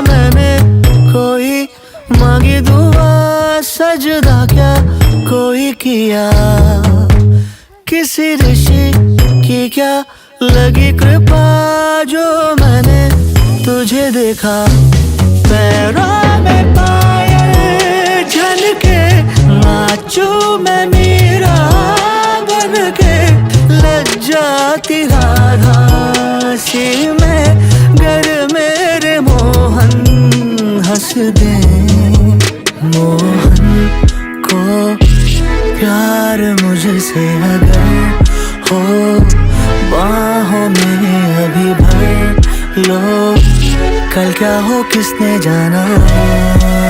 मैंने कोई मांगी दुआ, सजदा क्या कोई किया, किसी ऋषि की क्या लगी कृपा, जो मैंने तुझे देखा। पैरों में पायल झलके, नाचूं मैं मीरा बन के, लग जाती राधा सी मैं, गर मेरे मोहन हंस दे। मोहन को प्यार मुझसे अगर हो, बाहों में अभी भर लो, कल क्या हो किसने जाना।